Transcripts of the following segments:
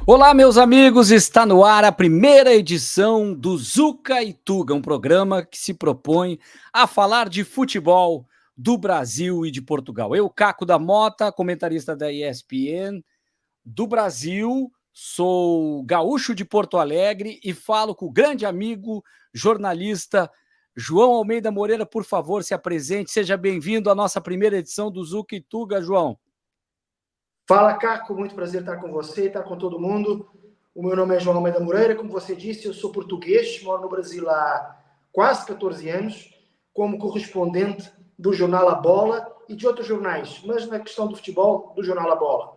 Olá, meus amigos, está no ar a primeira edição do Zuca e Tuga, um programa que se propõe a falar de futebol do Brasil e de Portugal. Eu, Caco da Mota, comentarista da ESPN do Brasil, sou gaúcho de Porto Alegre e falo com o grande amigo jornalista João Almeida Moreira. Por favor, se apresente, seja bem-vindo à nossa primeira edição do Zuca e Tuga, João. Fala, Caco, muito prazer estar com você, estar com todo mundo. O meu nome é João Almeida Moreira, como você disse, eu sou português, moro no Brasil há quase 14 anos, como correspondente do jornal A Bola e de outros jornais, mas na questão do futebol, do jornal A Bola.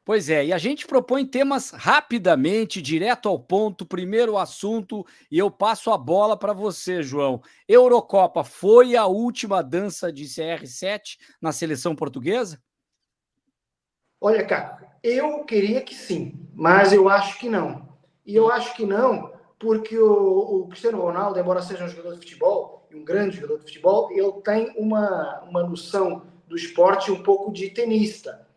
Pois é, e a gente propõe temas rapidamente, direto ao ponto, primeiro assunto, e eu passo a bola para você, João. Eurocopa foi a última dança de CR7 na seleção portuguesa? Olha, Caco, eu queria que sim, mas eu acho que não. E eu acho que não porque o Cristiano Ronaldo, embora seja um jogador de futebol, e um grande jogador de futebol, ele tem uma noção do esporte um pouco de tenista.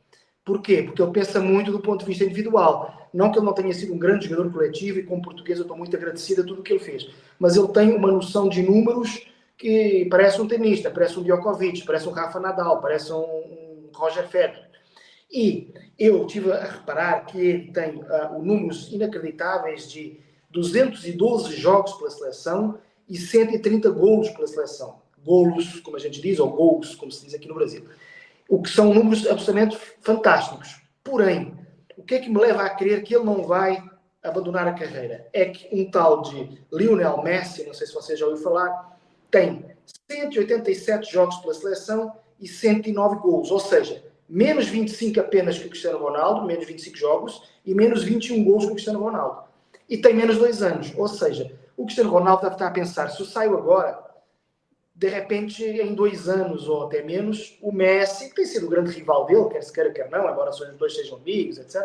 Por quê? Porque ele pensa muito do ponto de vista individual. Não que ele não tenha sido um grande jogador coletivo, e como português eu estou muito agradecido a tudo o que ele fez. Mas ele tem uma noção de números que parece um tenista, parece um Djokovic, parece um Rafa Nadal, parece um Roger Federer. E eu estive a reparar que ele tem números inacreditáveis de 212 jogos pela seleção e 130 golos pela seleção. Golos, como a gente diz, ou gols, como se diz aqui no Brasil. O que são números absolutamente fantásticos. Porém, o que é que me leva a crer que ele não vai abandonar a carreira? É que um tal de Lionel Messi, não sei se você já ouviu falar, tem 187 jogos pela seleção e 109 gols, ou seja, menos 25 apenas que o Cristiano Ronaldo, menos 25 jogos, e menos 21 gols que o Cristiano Ronaldo. E tem menos 2 anos, ou seja, o Cristiano Ronaldo deve estar a pensar, se eu saio agora, de repente, em 2 anos ou até menos, o Messi, que tem sido o grande rival dele, quer se queira, quer não, embora os dois sejam amigos, etc.,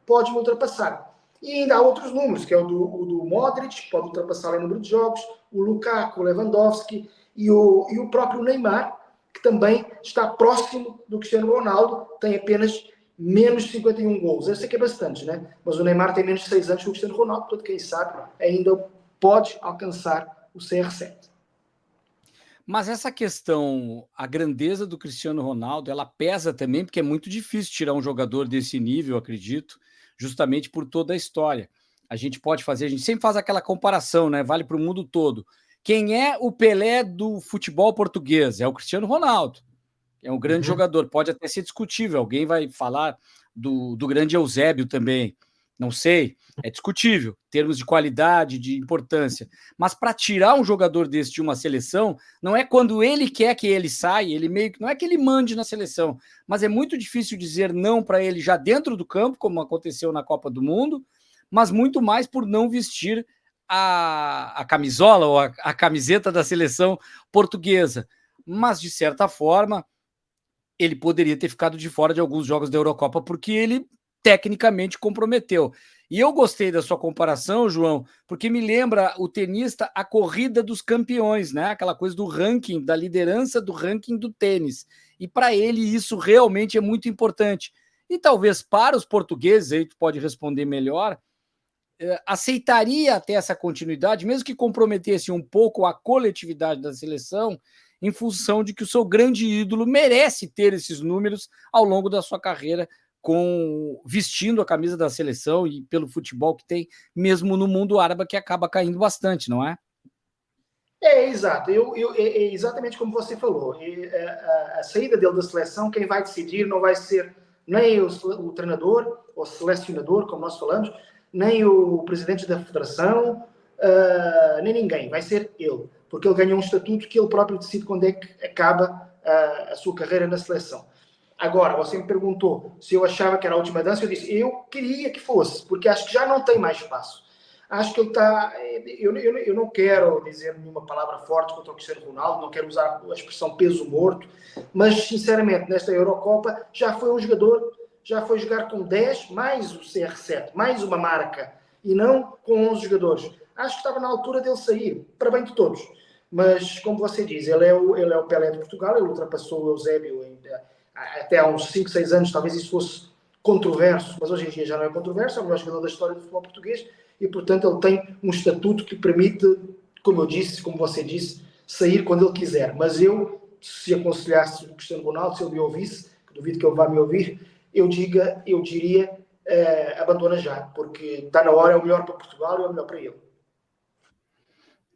pode me ultrapassar. E ainda há outros números, que é o do Modric, que pode ultrapassar em número de jogos, o Lukaku, o Lewandowski e o próprio Neymar, que também está próximo do Cristiano Ronaldo, tem apenas menos 51 gols. Eu sei que é bastante, né? Mas o Neymar tem menos de 6 anos que o Cristiano Ronaldo, portanto, quem sabe, ainda pode alcançar o CR7. Mas essa questão, a grandeza do Cristiano Ronaldo, ela pesa também, porque é muito difícil tirar um jogador desse nível, acredito, justamente por toda a história. A gente pode fazer, a gente sempre faz aquela comparação, né? Vale para o mundo todo. Quem é o Pelé do futebol português? É o Cristiano Ronaldo. É um grande jogador, pode até ser discutível. Alguém vai falar do grande Eusébio também. Não sei, é discutível, em termos de qualidade, de importância. Mas para tirar um jogador desse de uma seleção, não é quando ele quer que ele saia, ele meio que não é que ele mande na seleção, mas é muito difícil dizer não para ele já dentro do campo, como aconteceu na Copa do Mundo, mas muito mais por não vestir a camisola ou a camiseta da seleção portuguesa. Mas, de certa forma, ele poderia ter ficado de fora de alguns jogos da Eurocopa, porque ele tecnicamente comprometeu. E eu gostei da sua comparação, João, porque me lembra o tenista a corrida dos campeões, né? Aquela coisa do ranking, da liderança do ranking do tênis. E para ele isso realmente é muito importante. E talvez para os portugueses, aí tu pode responder melhor, aceitaria até essa continuidade, mesmo que comprometesse um pouco a coletividade da seleção, em função de que o seu grande ídolo merece ter esses números ao longo da sua carreira, vestindo a camisa da seleção e pelo futebol que tem, mesmo no mundo árabe, que acaba caindo bastante, não é? Exato. É exatamente como você falou. A saída dele da seleção, quem vai decidir não vai ser nem o treinador, ou selecionador, como nós falamos, nem o presidente da federação, nem ninguém. Vai ser ele. Porque ele ganha um estatuto que ele próprio decide quando é que acaba a sua carreira na seleção. Agora, você me perguntou se eu achava que era a última dança. Eu disse, eu queria que fosse, porque acho que já não tem mais espaço. Acho que ele está. Eu não quero dizer nenhuma palavra forte contra o Cristiano Ronaldo, não quero usar a expressão peso morto, mas sinceramente, nesta Eurocopa já foi um jogador, já foi jogar com 10 mais o CR7, mais uma marca, e não com 11 jogadores. Acho que estava na altura dele sair, para bem de todos. Mas, como você diz, ele é o Pelé de Portugal, ele ultrapassou o Eusébio até há uns 5, 6 anos, talvez isso controverso, mas hoje em dia já não é controverso, é o melhor jogador da história do futebol português e, portanto, ele tem um estatuto que permite, como eu disse, como você disse, sair quando ele quiser. Mas eu, se aconselhasse o Cristiano Ronaldo, se ele me ouvisse, que duvido que ele vá me ouvir, eu diria, abandona já, porque está na hora, é o melhor para Portugal e é o melhor para ele.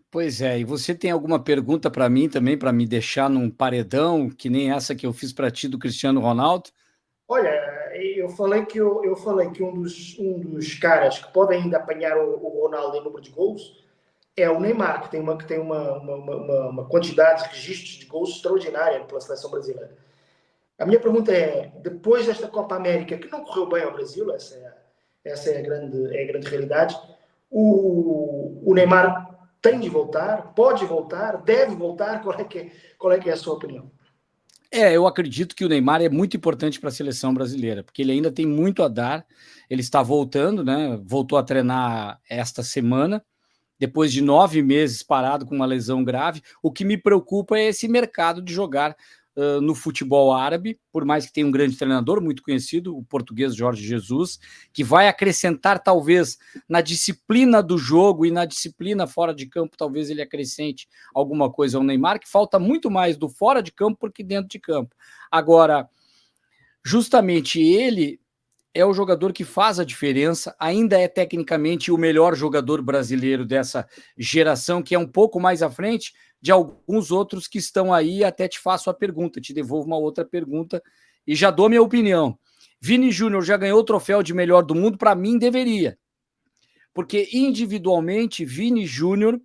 Pois é, e você tem alguma pergunta para mim também, para me deixar num paredão, que nem essa que eu fiz para ti do Cristiano Ronaldo? Olha, eu falei que um dos caras que podem ainda apanhar o Ronaldo em número de gols é o Neymar, que tem uma quantidade de registros de gols extraordinária pela seleção brasileira. A minha pergunta é, depois desta Copa América, que não correu bem ao Brasil, essa é a grande realidade, o Neymar tem de voltar, pode voltar, deve voltar, qual é que é a sua opinião? Eu acredito que o Neymar é muito importante para a seleção brasileira, porque ele ainda tem muito a dar. Ele está voltando, né? Voltou a treinar esta semana, depois de 9 meses parado com uma lesão grave. O que me preocupa é esse mercado de jogar no futebol árabe, por mais que tenha um grande treinador muito conhecido, o português Jorge Jesus, que vai acrescentar talvez na disciplina do jogo e na disciplina fora de campo, talvez ele acrescente alguma coisa ao Neymar, que falta muito mais do fora de campo porque dentro de campo. Agora, justamente ele é o jogador que faz a diferença, ainda é tecnicamente o melhor jogador brasileiro dessa geração, que é um pouco mais à frente de alguns outros que estão aí. Até te faço a pergunta, te devolvo uma outra pergunta e já dou minha opinião. Vini Júnior já ganhou o troféu de melhor do mundo? Para mim, deveria. Porque individualmente, Vini Júnior,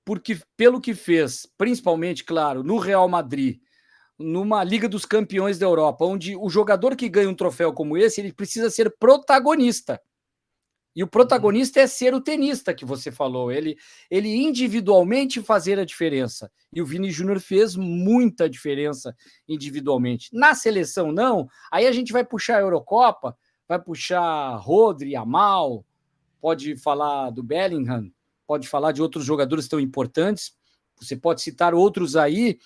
porque pelo que fez, principalmente, claro, no Real Madrid, numa Liga dos Campeões da Europa, onde o jogador que ganha um troféu como esse, ele precisa ser protagonista. E o protagonista é ser o tenista que você falou, ele individualmente fazer a diferença. E o Vini Júnior fez muita diferença individualmente. Na seleção, não. Aí a gente vai puxar a Eurocopa, vai puxar Rodri, Amal, pode falar do Bellingham, pode falar de outros jogadores tão importantes, você pode citar outros aí,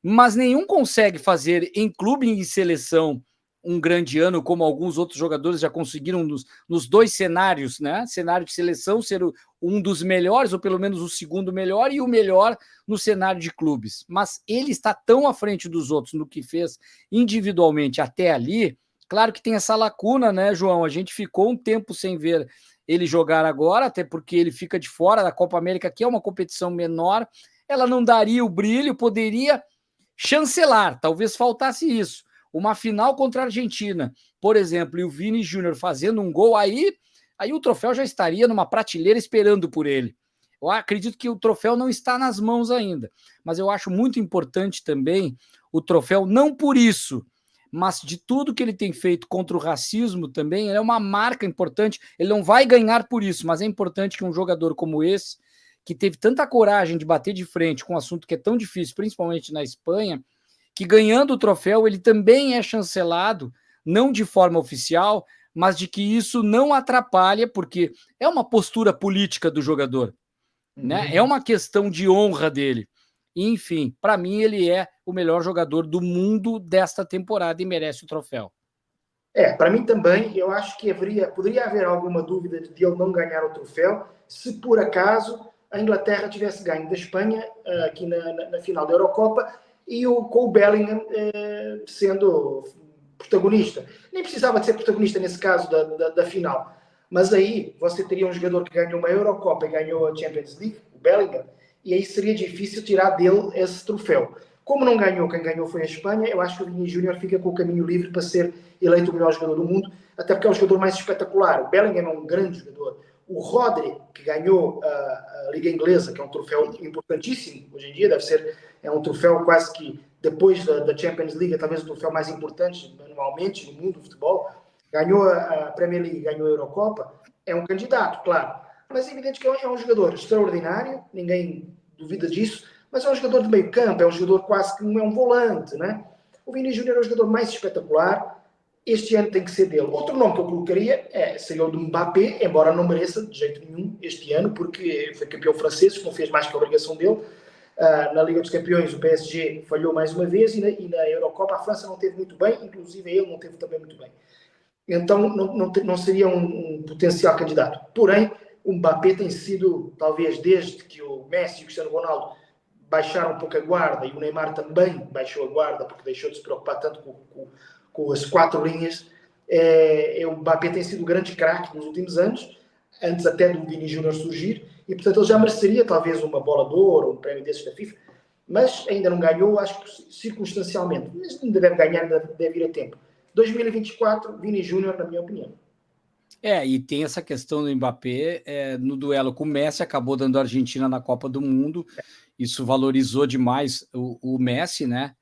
mas nenhum consegue fazer em clube e em seleção um grande ano, como alguns outros jogadores já conseguiram nos dois cenários, né? Cenário de seleção ser um dos melhores, ou pelo menos o segundo melhor, e o melhor no cenário de clubes. Mas ele está tão à frente dos outros no que fez individualmente até ali. Claro que tem essa lacuna, né, João? A gente ficou um tempo sem ver ele jogar agora, até porque ele fica de fora da Copa América, que é uma competição menor. Ela não daria o brilho, poderia chancelar, talvez faltasse isso. Uma final contra a Argentina, por exemplo, e o Vini Júnior fazendo um gol, aí o troféu já estaria numa prateleira esperando por ele. Eu acredito que o troféu não está nas mãos ainda, mas eu acho muito importante também o troféu, não por isso, mas de tudo que ele tem feito contra o racismo também, ele é uma marca importante. Ele não vai ganhar por isso, mas é importante que um jogador como esse, que teve tanta coragem de bater de frente com um assunto que é tão difícil, principalmente na Espanha, que ganhando o troféu ele também é chancelado, não de forma oficial, mas de que isso não atrapalha, porque é uma postura política do jogador, né? É uma questão de honra dele. Enfim, para mim ele é o melhor jogador do mundo desta temporada e merece o troféu. Para mim também, eu acho que poderia haver alguma dúvida de ele não ganhar o troféu se por acaso a Inglaterra tivesse ganho da Espanha aqui na final da Eurocopa e com o Bellingham sendo protagonista. Nem precisava de ser protagonista nesse caso da final, mas aí você teria um jogador que ganhou uma Eurocopa e ganhou a Champions League, o Bellingham, e aí seria difícil tirar dele esse troféu. Como não ganhou, quem ganhou foi a Espanha, eu acho que o Vini Júnior fica com o caminho livre para ser eleito o melhor jogador do mundo, até porque é o jogador mais espetacular. O Bellingham é um grande jogador. O Rodri, que ganhou a Liga Inglesa, que é um troféu importantíssimo hoje em dia, é um troféu quase que depois da Champions League, talvez o troféu mais importante anualmente no mundo do futebol. Ganhou a Premier League, ganhou a Eurocopa, é um candidato, claro. Mas é evidente que é um jogador extraordinário, ninguém duvida disso, mas é um jogador de meio campo, é um jogador quase que não é um volante, né? O Vini Júnior é o jogador mais espetacular, este ano tem que ser dele. Outro nome que eu colocaria seria o do Mbappé, embora não mereça de jeito nenhum este ano, porque foi campeão francês, não fez mais que a obrigação dele. Na Liga dos Campeões o PSG falhou mais uma vez e na Eurocopa a França não teve muito bem, inclusive ele não teve também muito bem. então não seria um potencial candidato. Porém, o Mbappé tem sido, talvez desde que o Messi e o Cristiano Ronaldo baixaram um pouco a guarda, e o Neymar também baixou a guarda, porque deixou de se preocupar tanto com as quatro linhas, o Mbappé tem sido o grande craque nos últimos anos, antes até do Vini Júnior surgir, e portanto ele já mereceria talvez uma bola de ouro, um prémio desses da FIFA, mas ainda não ganhou, acho que circunstancialmente, mas ainda deve ganhar, ainda deve ir a tempo. 2024, Vini Júnior, na minha opinião. E tem essa questão do Mbappé, no duelo com o Messi, acabou dando a Argentina na Copa do Mundo, isso valorizou demais o Messi, né?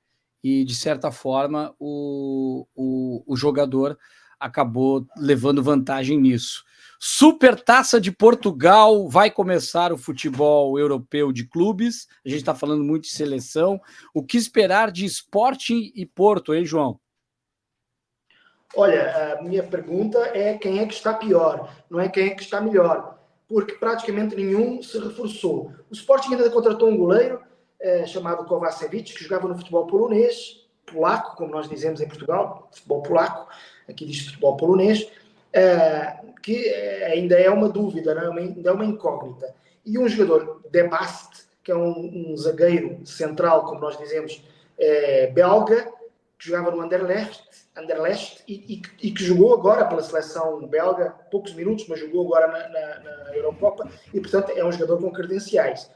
E, de certa forma, o jogador acabou levando vantagem nisso. Supertaça de Portugal, vai começar o futebol europeu de clubes, a gente está falando muito de seleção. O que esperar de Sporting e Porto, hein, João? Olha, a minha pergunta é quem é que está pior, não é quem é que está melhor, porque praticamente nenhum se reforçou. O Sporting ainda contratou um goleiro chamado Kovacevic, que jogava no futebol polonês, polaco, como nós dizemos em Portugal, futebol polaco, aqui diz futebol polonês, que ainda é uma dúvida, não é? Ainda é uma incógnita. E um jogador, De Bast, que é um zagueiro central, como nós dizemos, belga, que jogava no Anderlecht e que jogou agora pela seleção belga, poucos minutos, mas jogou agora na Eurocopa, e portanto é um jogador com credenciais.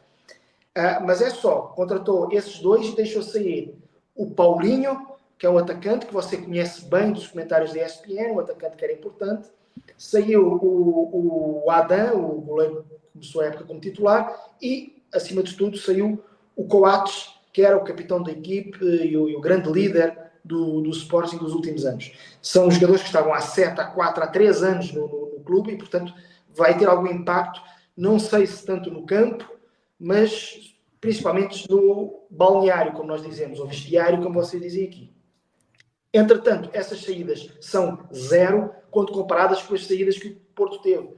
Mas é só, contratou esses dois e deixou sair o Paulinho, que é um atacante que você conhece bem dos comentários da ESPN, um atacante que era importante. Saiu o Adam, o goleiro que começou a época como titular, e, acima de tudo, saiu o Coates, que era o capitão da equipe e o grande líder do Sporting dos últimos anos. São jogadores que estavam há 7, há 4, há 3 anos no clube e, portanto, vai ter algum impacto, não sei se tanto no campo, mas principalmente no balneário, como nós dizemos, ou vestiário, como vocês dizem aqui. Entretanto, essas saídas são zero quando comparadas com as saídas que o Porto teve.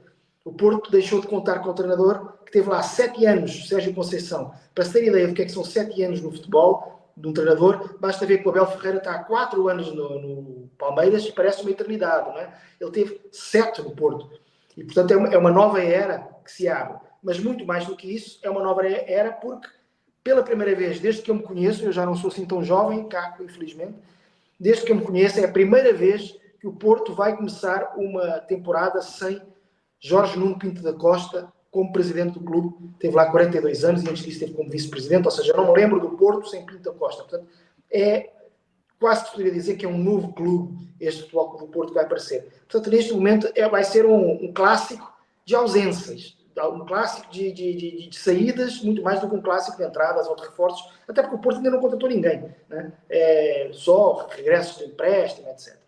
O Porto deixou de contar com o treinador que teve lá 7 anos, Sérgio Conceição. Para se ter ideia do que é que são 7 anos no futebol, de um treinador, basta ver que o Abel Ferreira está há 4 anos no Palmeiras e parece uma eternidade, não é? Ele teve 7 no Porto. E, portanto, é uma nova era que se abre. Mas muito mais do que isso, é uma nova era porque, pela primeira vez, desde que eu me conheço, eu já não sou assim tão jovem, Caco, infelizmente, desde que eu me conheço, é a primeira vez que o Porto vai começar uma temporada sem Jorge Nuno Pinto da Costa como presidente do clube. Teve lá 42 anos e antes disso teve como vice-presidente, ou seja, eu não me lembro do Porto sem Pinto da Costa. Portanto, é quase que poderia dizer que é um novo clube este Futebol Clube do Porto que vai aparecer. Portanto, neste momento vai ser um clássico de ausências, um clássico de saídas, muito mais do que um clássico de entradas ou de reforços, até porque o Porto ainda não contratou ninguém, né? Só regressos de empréstimo, etc.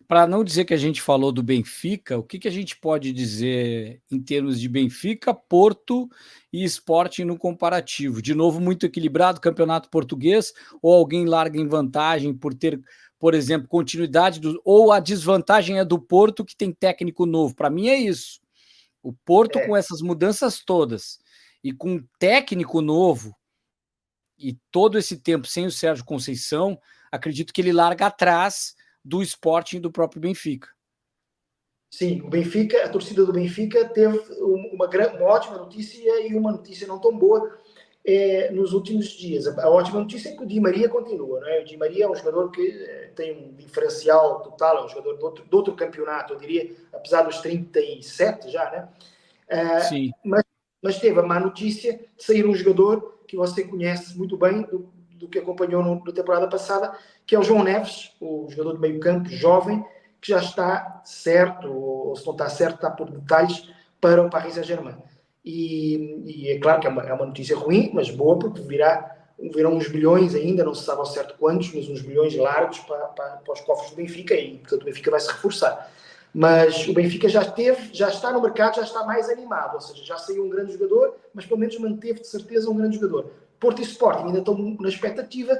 Para não dizer que a gente falou do Benfica, o que a gente pode dizer em termos de Benfica, Porto e Sporting no comparativo? De novo, muito equilibrado, campeonato português, ou alguém larga em vantagem por ter, por exemplo, continuidade, ou a desvantagem é do Porto, que tem técnico novo? Para mim é isso. O Porto, com essas mudanças todas, e com um técnico novo, e todo esse tempo sem o Sérgio Conceição, acredito que ele larga atrás do Sporting e do próprio Benfica. Sim, o Benfica, a torcida do Benfica teve uma ótima notícia e uma notícia não tão boa nos últimos dias. A ótima notícia é que o Di Maria continua, não é? O Di Maria é um jogador que tem um diferencial total, é um jogador de outro campeonato, eu diria, apesar dos 37 já, né? Sim. Mas teve a má notícia de sair um jogador que você conhece muito bem, do que acompanhou na temporada passada, que é o João Neves, o jogador de meio campo, jovem, que já está certo, ou se não está certo, está por detalhes, para o Paris Saint-Germain. E é claro que é uma notícia ruim, mas boa, porque virão uns milhões ainda, não se sabe ao certo quantos, mas uns milhões largos para os cofres do Benfica, e portanto o Benfica vai se reforçar. Mas o Benfica já está no mercado, já está mais animado, ou seja, já saiu um grande jogador, mas pelo menos manteve de certeza um grande jogador. Porto e Sporting ainda estão na expectativa,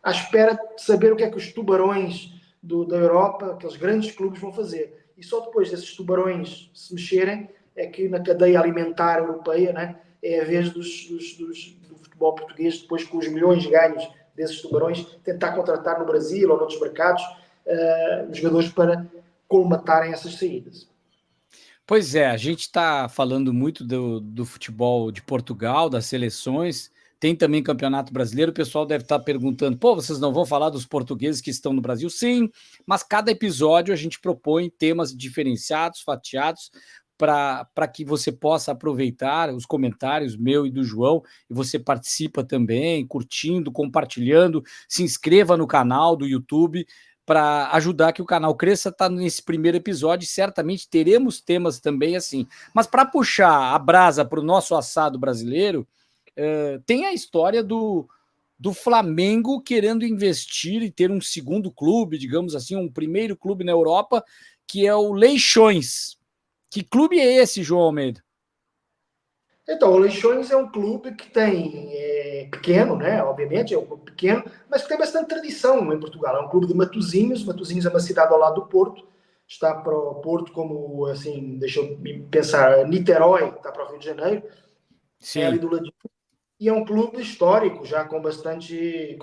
à espera de saber o que é que os tubarões da Europa, aqueles grandes clubes, vão fazer. E só depois desses tubarões se mexerem é que na cadeia alimentar europeia, né, é a vez do futebol português, depois com os milhões ganhos desses tubarões, tentar contratar no Brasil ou noutros mercados jogadores para colmatarem essas saídas. Pois é, a gente está falando muito do futebol de Portugal, das seleções, tem também Campeonato Brasileiro, o pessoal deve estar perguntando, pô, vocês não vão falar dos portugueses que estão no Brasil? Sim, mas cada episódio a gente propõe temas diferenciados, fatiados, para que você possa aproveitar os comentários meu e do João, e você participa também, curtindo, compartilhando, se inscreva no canal do YouTube, para ajudar que o canal cresça, está nesse primeiro episódio, e certamente teremos temas também assim. Mas para puxar a brasa para o nosso assado brasileiro, tem a história do Flamengo querendo investir e ter um segundo clube, digamos assim, um primeiro clube na Europa, que é o Leixões. Que clube é esse, João Almeida? Então, o Leixões é um clube que tem, pequeno, né? Obviamente, é um clube pequeno, mas que tem bastante tradição em Portugal. É um clube de Matosinhos. Matosinhos é uma cidade ao lado do Porto. Está para o Porto como, assim, deixa eu pensar, Niterói, está para o Rio de Janeiro. Sim. É ali do lado. E é um clube histórico, já com bastante,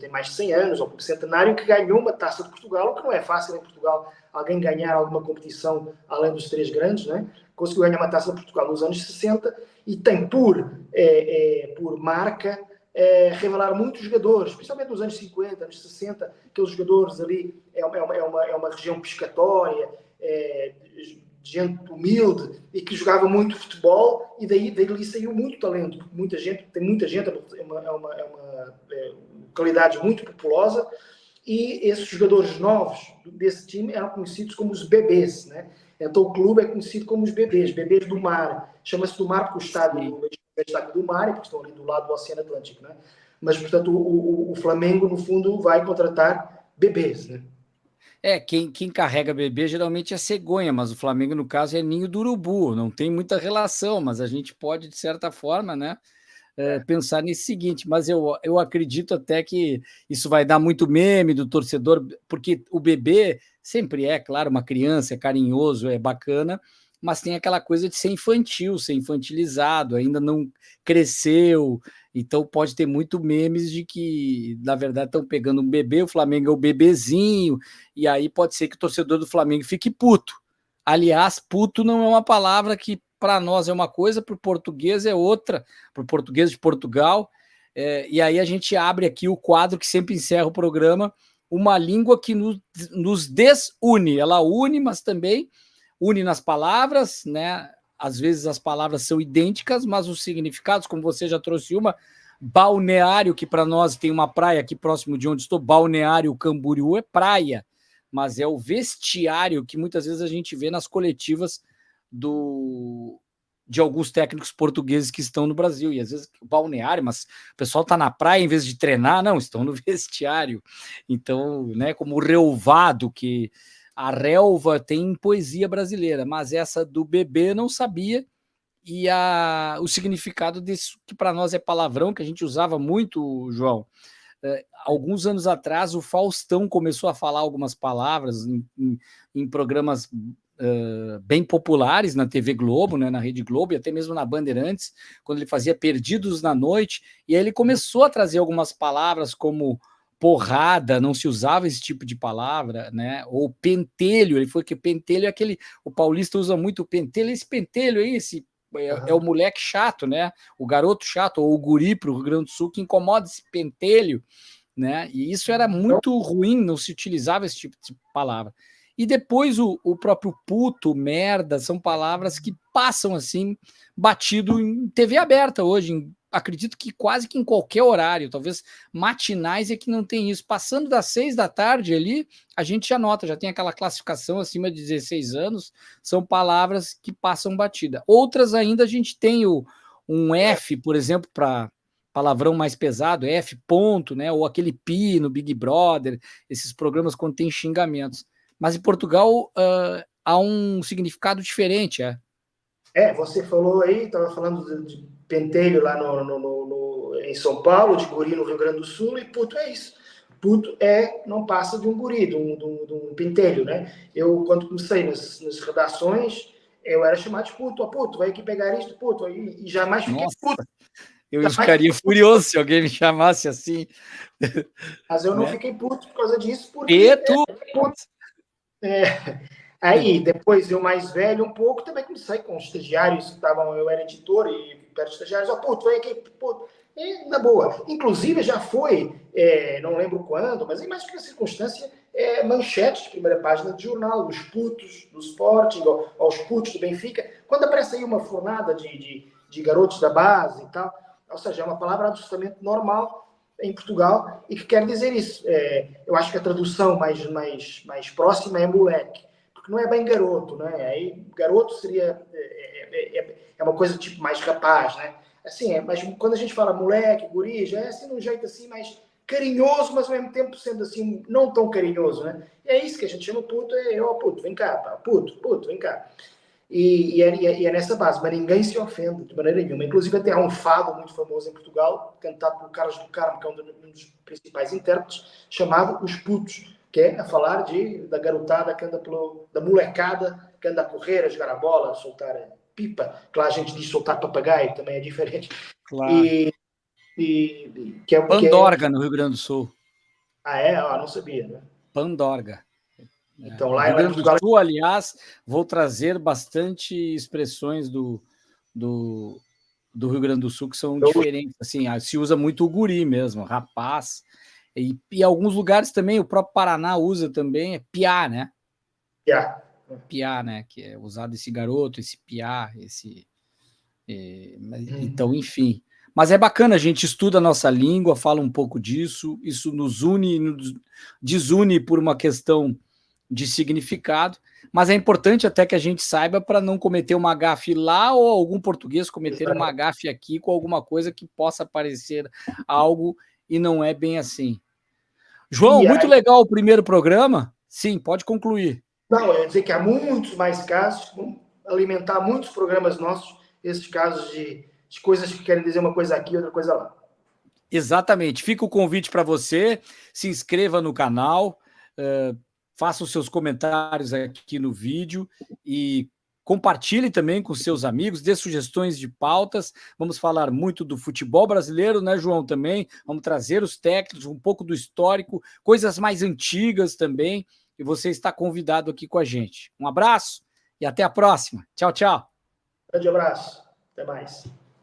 tem mais de 100 anos, é um clube centenário que ganhou uma Taça de Portugal, o que não é fácil em Portugal alguém ganhar alguma competição além dos três grandes, né? Conseguiu ganhar uma Taça de Portugal nos anos 60 e tem por marca revelar muitos jogadores, especialmente nos anos 50, anos 60, aqueles jogadores ali, é uma região pescatória, gente humilde e que jogava muito futebol, e daí saiu muito talento, porque tem muita gente, é uma localidade muito populosa, e esses jogadores novos desse time eram conhecidos como os bebês, né? Então o clube é conhecido como os bebês do mar. Chama-se do mar porque o estádio é estádio do mar, e porque estão ali do lado do Oceano Atlântico, né? Mas, portanto, o Flamengo, no fundo, vai contratar bebês, né? Quem carrega bebê geralmente é cegonha, mas o Flamengo, no caso, é ninho do urubu, não tem muita relação, mas a gente pode, de certa forma, né, pensar nesse seguinte, mas eu acredito até que isso vai dar muito meme do torcedor, porque o bebê sempre é, claro, uma criança, é carinhoso, é bacana, mas tem aquela coisa de ser infantil, ser infantilizado, ainda não cresceu, então pode ter muito memes de que, na verdade, estão pegando um bebê, o Flamengo é o bebezinho, e aí pode ser que o torcedor do Flamengo fique puto. Aliás, puto não é uma palavra que para nós é uma coisa, para o português é outra, para o português de Portugal. E aí a gente abre aqui o quadro que sempre encerra o programa, uma língua que nos desune. Ela une, mas também une nas palavras, né? Às vezes as palavras são idênticas, mas os significados, como você já trouxe uma, balneário, que para nós tem uma praia aqui próximo de onde estou, Balneário Camboriú é praia, mas é o vestiário que muitas vezes a gente vê nas coletivas de alguns técnicos portugueses que estão no Brasil, e às vezes balneário, mas o pessoal está na praia em vez de treinar, não, estão no vestiário. Então, né, como o relvado, que a relva tem poesia brasileira, mas essa do bebê não sabia, e o significado disso, que para nós é palavrão, que a gente usava muito, João. Alguns anos atrás, o Faustão começou a falar algumas palavras em programas bem populares na TV Globo, né, na Rede Globo, e até mesmo na Bandeirantes, quando ele fazia Perdidos na Noite, e aí ele começou a trazer algumas palavras como porrada, não se usava esse tipo de palavra, né? Ou pentelho, ele foi que pentelho é aquele, o paulista usa muito o pentelho, esse pentelho aí, é o moleque chato, né? O garoto chato, ou o guri para o Rio Grande do Sul, que incomoda esse pentelho, né? E isso era muito ruim, não se utilizava esse tipo de palavra. E depois o próprio puto, merda, são palavras que passam assim, batido em TV aberta hoje, acredito que quase que em qualquer horário, talvez matinais é que não tem isso. Passando das 6 da tarde ali, a gente já nota, já tem aquela classificação acima de 16 anos, são palavras que passam batida. Outras ainda a gente tem um F, por exemplo, para palavrão mais pesado, F ponto, né? Ou aquele pi no Big Brother, esses programas quando tem xingamentos. Mas em Portugal há um significado diferente, Você falou aí, estava falando de pentelho lá em São Paulo, de guri no Rio Grande do Sul, e puto é isso. Puto não passa de um guri, de um pentelho, né? Eu, quando comecei nas redações, eu era chamado de puto, puto, vai aqui pegar isto, puto, e jamais fiquei puto. Eu ficaria furioso se alguém me chamasse assim. Mas eu não fiquei puto por causa disso, porque puto. É, aí, depois eu mais velho um pouco, também comecei com os estagiários que estavam, eu era editor e perto dos estagiários, ó, puto, vem aqui, puto, na boa. Inclusive já foi, não lembro quando, mas em mais que uma circunstância, manchetes de primeira página de jornal, os putos do Sporting, ou os putos do Benfica, quando aparece aí uma fornada de garotos da base e tal, ou seja, é uma palavra absolutamente normal em Portugal e que quer dizer isso. Eu acho que a tradução mais próxima é moleque, porque não é bem garoto, né? Aí garoto seria uma coisa tipo mais rapaz, né? Assim, mas quando a gente fala moleque, guri, já é assim de um jeito assim mais carinhoso, mas ao mesmo tempo sendo assim não tão carinhoso, né? E é isso que a gente chama puto, puto, vem cá, pá, puto, vem cá. E é nessa base, mas ninguém se ofende de maneira nenhuma. Inclusive, até há um fado muito famoso em Portugal, cantado pelo Carlos do Carmo, que é um dos principais intérpretes, chamado Os Putos, que é a falar da garotada que anda da molecada que anda a correr, a jogar a bola, a soltar a pipa, que lá a gente diz soltar papagaio, também é diferente. Claro. E, Pandorga, no Rio Grande do Sul. Não sabia, né? Pandorga. Então, No lá Rio em Grande do Portugal. Sul, aliás, vou trazer bastante expressões do, do Rio Grande do Sul que são diferentes. Assim, se usa muito o guri mesmo, rapaz. E alguns lugares também, o próprio Paraná usa também, é piá, né? Yeah. Piá, né? Que é usado esse garoto, esse piá, então, enfim. Mas é bacana, a gente estuda a nossa língua, fala um pouco disso, isso nos une, nos desune por uma questão de significado, mas é importante até que a gente saiba para não cometer uma gafe lá ou algum português cometer uma gafe aqui com alguma coisa que possa parecer algo e não é bem assim. João, muito legal o primeiro programa. Sim, pode concluir. Não, eu ia dizer que há muitos mais casos, vão alimentar muitos programas nossos, esses casos de coisas que querem dizer uma coisa aqui, outra coisa lá. Exatamente. Fica o convite para você, se inscreva no canal, faça os seus comentários aqui no vídeo e compartilhe também com seus amigos, dê sugestões de pautas. Vamos falar muito do futebol brasileiro, né, João, também. Vamos trazer os técnicos, um pouco do histórico, coisas mais antigas também. E você está convidado aqui com a gente. Um abraço e até a próxima. Tchau, tchau. Grande abraço. Até mais.